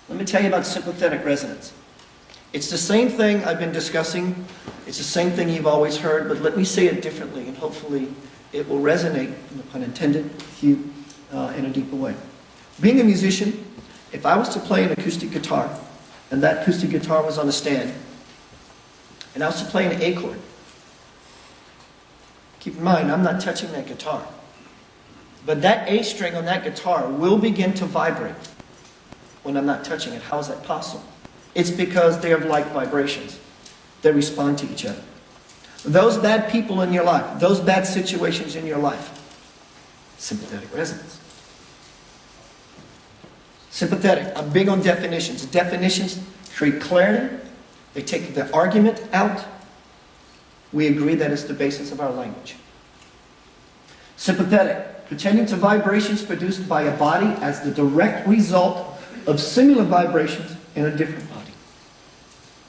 Let me tell you about sympathetic resonance. It's the same thing I've been discussing. It's the same thing you've always heard, but let me say it differently, and hopefully it will resonate, no pun intended, with you in a deeper way. Being a musician, if I was to play an acoustic guitar, and that acoustic guitar was on a stand, and I was to play an A chord, keep in mind, I'm not touching that guitar. But that A string on that guitar will begin to vibrate when I'm not touching it. How is that possible? It's because they have like vibrations. They respond to each other. Those bad people in your life, those bad situations in your life, sympathetic resonance. Sympathetic. I'm big on definitions. Definitions create clarity. They take the argument out. We agree that it's the basis of our language. Sympathetic. Pertaining to vibrations produced by a body as the direct result of similar vibrations in a different body.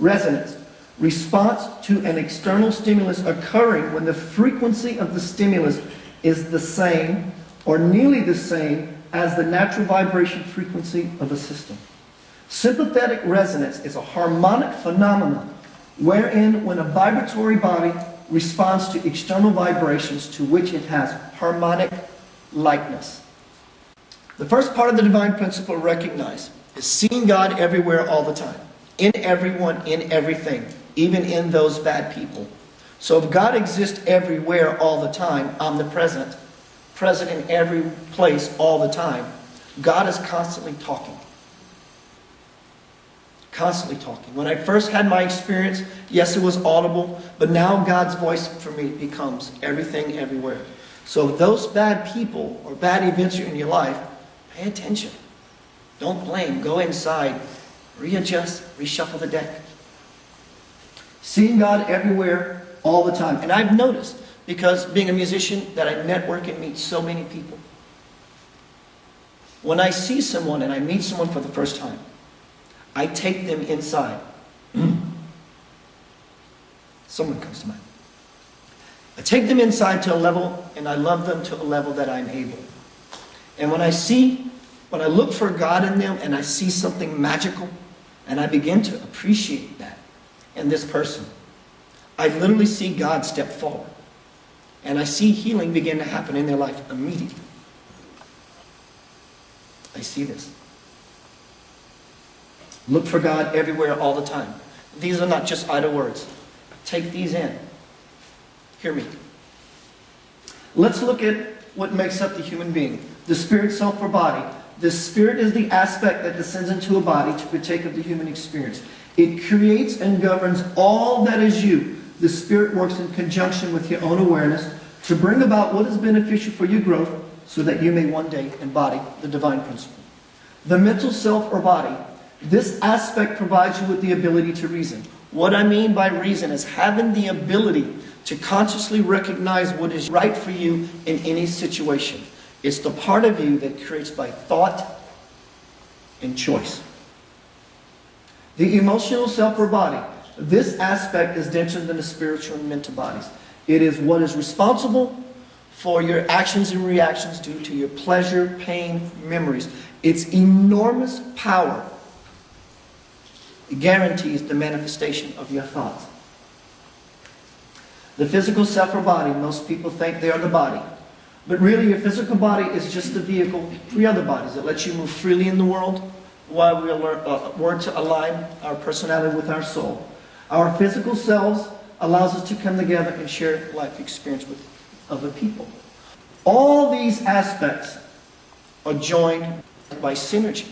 Resonance. Response to an external stimulus occurring when the frequency of the stimulus is the same or nearly the same as the natural vibration frequency of a system. Sympathetic resonance is a harmonic phenomenon wherein when a vibratory body responds to external vibrations to which it has harmonic likeness. The first part of the divine principle recognized is seeing God everywhere all the time. In everyone, in everything, even in those bad people. So if God exists everywhere all the time, omnipresent, present in every place all the time, God is constantly talking. Constantly talking. When I first had my experience, yes, it was audible, but now God's voice for me becomes everything, everywhere. So if those bad people or bad events are in your life, pay attention. Don't blame. Go inside. Readjust. Reshuffle the deck. Seeing God everywhere all the time. And I've noticed, because being a musician, that I network and meet so many people. When I see someone and I meet someone for the first time, I take them inside. Someone comes to mind. I take them inside to a level, and I love them to a level that I'm able. And when I look for God in them, and I see something magical, and I begin to appreciate that in this person, I literally see God step forward. And I see healing begin to happen in their life immediately. I see this. Look for God everywhere all the time. These are not just idle words. Take these in. Hear me. Let's look at what makes up the human being. The spirit, self, or body. The spirit is the aspect that descends into a body to partake of the human experience. It creates and governs all that is you. The spirit works in conjunction with your own awareness to bring about what is beneficial for your growth so that you may one day embody the divine principle. The mental self or body. This aspect provides you with the ability to reason. What I mean by reason is having the ability to consciously recognize what is right for you in any situation. It's the part of you that creates by thought and choice. The emotional self or body. This aspect is denser than the spiritual and mental bodies. It is what is responsible for your actions and reactions due to your pleasure, pain, memories. Its enormous power guarantees the manifestation of your thoughts. The physical self or body, most people think they are the body. But really your physical body is just the vehicle, 3 other bodies that let you move freely in the world while we learn to align our personality with our soul. Our physical selves allows us to come together and share life experience with other people. All these aspects are joined by synergy.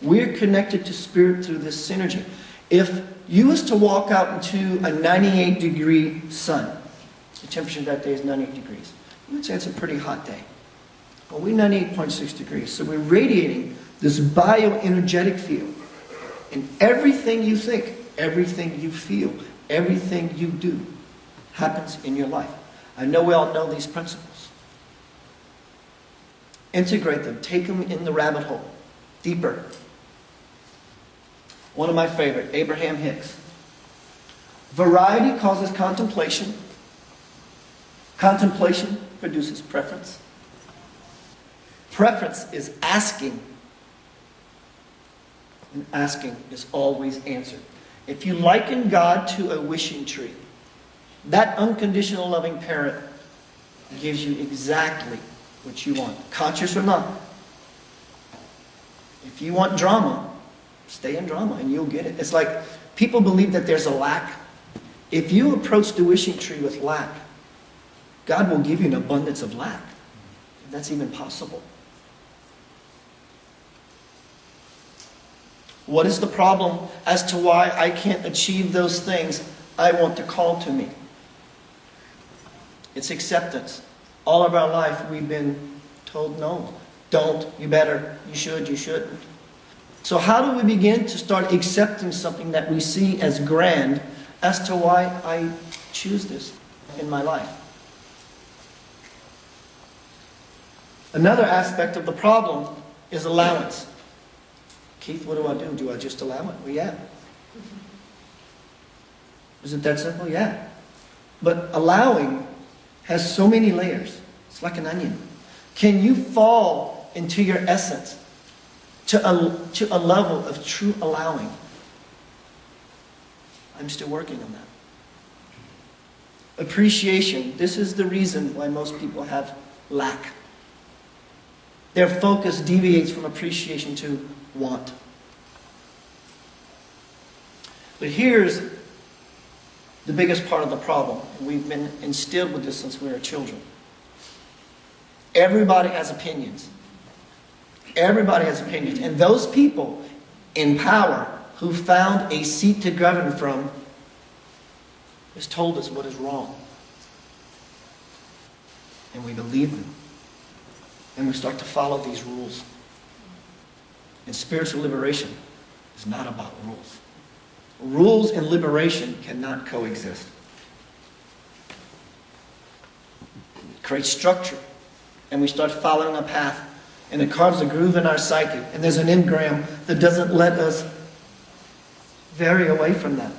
We're connected to spirit through this synergy. If you was to walk out into a 98-degree sun, the temperature of that day is 98 degrees. You would say it's a pretty hot day. Well, we're 98.6 degrees, so we're radiating this bioenergetic field. And everything you think, everything you feel, everything you do happens in your life. I know we all know these principles. Integrate them. Take them in the rabbit hole. Deeper. One of my favorite, Abraham Hicks. Variety causes contemplation. Contemplation produces preference. Preference is asking and asking is always answered. If you liken God to a wishing tree, that unconditional loving parent gives you exactly what you want, conscious or not. If you want drama, stay in drama and you'll get it. It's like people believe that there's a lack. If you approach the wishing tree with lack, God will give you an abundance of lack. If that's even possible. What is the problem as to why I can't achieve those things I want to call to me? It's acceptance. All of our life we've been told no. Don't, you better, you should, you shouldn't. So how do we begin to start accepting something that we see as grand as to why I choose this in my life? Another aspect of the problem is allowance. Keith, what do? Do I just allow it? Well, yeah. Is it that simple? Yeah. But allowing has so many layers. It's like an onion. Can you fall into your essence to a level of true allowing? I'm still working on that. Appreciation. This is the reason why most people have lack. Their focus deviates from appreciation to want. But here's the biggest part of the problem. We've been instilled with this since we were children. Everybody has opinions. Everybody has opinions. And those people in power who found a seat to govern from has told us what is wrong. And we believe them. And we start to follow these rules. And spiritual liberation is not about rules. Rules and liberation cannot coexist. It creates structure. And we start following a path. And it carves a groove in our psyche. And there's an engram that doesn't let us vary away from that.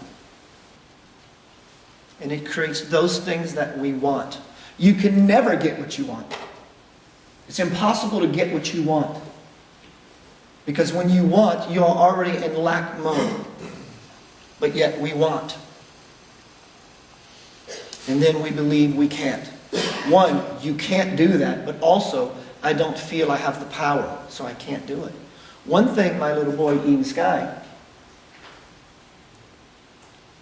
And it creates those things that we want. You can never get what you want. It's impossible to get what you want. Because when you want, you are already in lack mode. But yet we want. And then we believe we can't. One, you can't do that. But also, I don't feel I have the power, so I can't do it. One thing, my little boy, Eden Sky,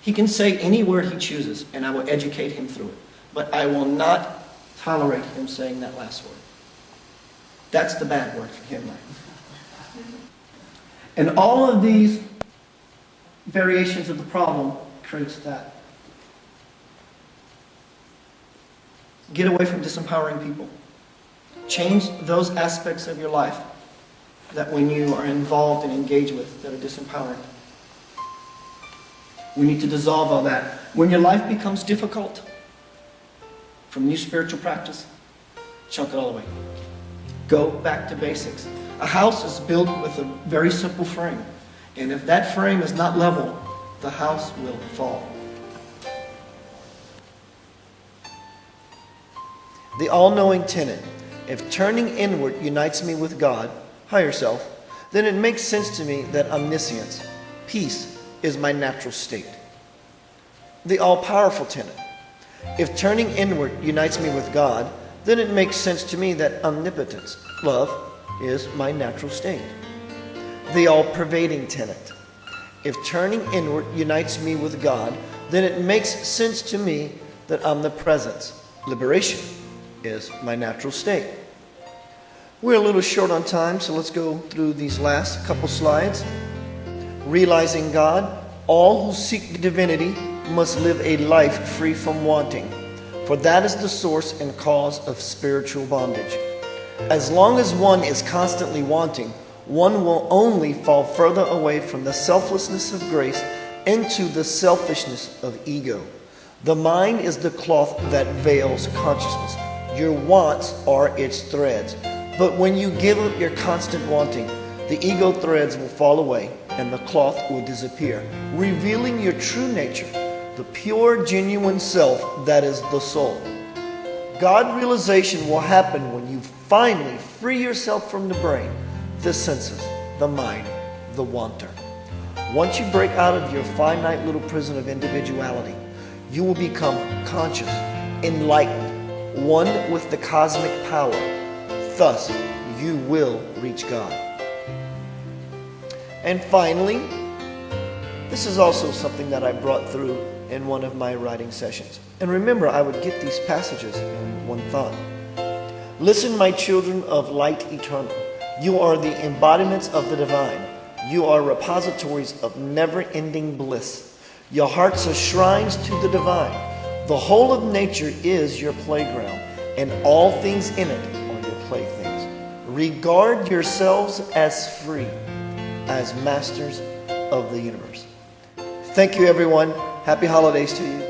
he can say any word he chooses, and I will educate him through it. But I will not tolerate him saying that last word. That's the bad word for him. And all of these variations of the problem creates that. Get away from disempowering people. Change those aspects of your life that when you are involved and engaged with that are disempowering. We need to dissolve all that. When your life becomes difficult, from new spiritual practice, chunk it all away. Go back to basics. A house is built with a very simple frame. And if that frame is not level, the house will fall. The all-knowing tenet. If turning inward unites me with God, higher self, then it makes sense to me that omniscience, peace, is my natural state. The all-powerful tenet. If turning inward unites me with God, then it makes sense to me that omnipotence, love, is my natural state. The all-pervading tenet. If turning inward unites me with God, then it makes sense to me that omnipresence, liberation, is my natural state. We're a little short on time, so let's go through these last couple slides. Realizing God, all who seek divinity must live a life free from wanting, for that is the source and cause of spiritual bondage. As long as one is constantly wanting, one will only fall further away from the selflessness of grace into the selfishness of ego. The mind is the cloth that veils consciousness. Your wants are its threads. But when you give up your constant wanting, the ego threads will fall away and the cloth will disappear, revealing your true nature, the pure, genuine self that is the soul. God realization will happen when you finally free yourself from the brain, the senses, the mind, the wanter. Once you break out of your finite little prison of individuality, you will become conscious, enlightened, one with the cosmic power. Thus, you will reach God. And finally, this is also something that I brought through in one of my writing sessions. And remember, I would get these passages in one thought. Listen, my children of light eternal. You are the embodiments of the divine. You are repositories of never-ending bliss. Your hearts are shrines to the divine. The whole of nature is your playground, and all things in it are your playthings. Regard yourselves as free, as masters of the universe. Thank you, everyone. Happy holidays to you.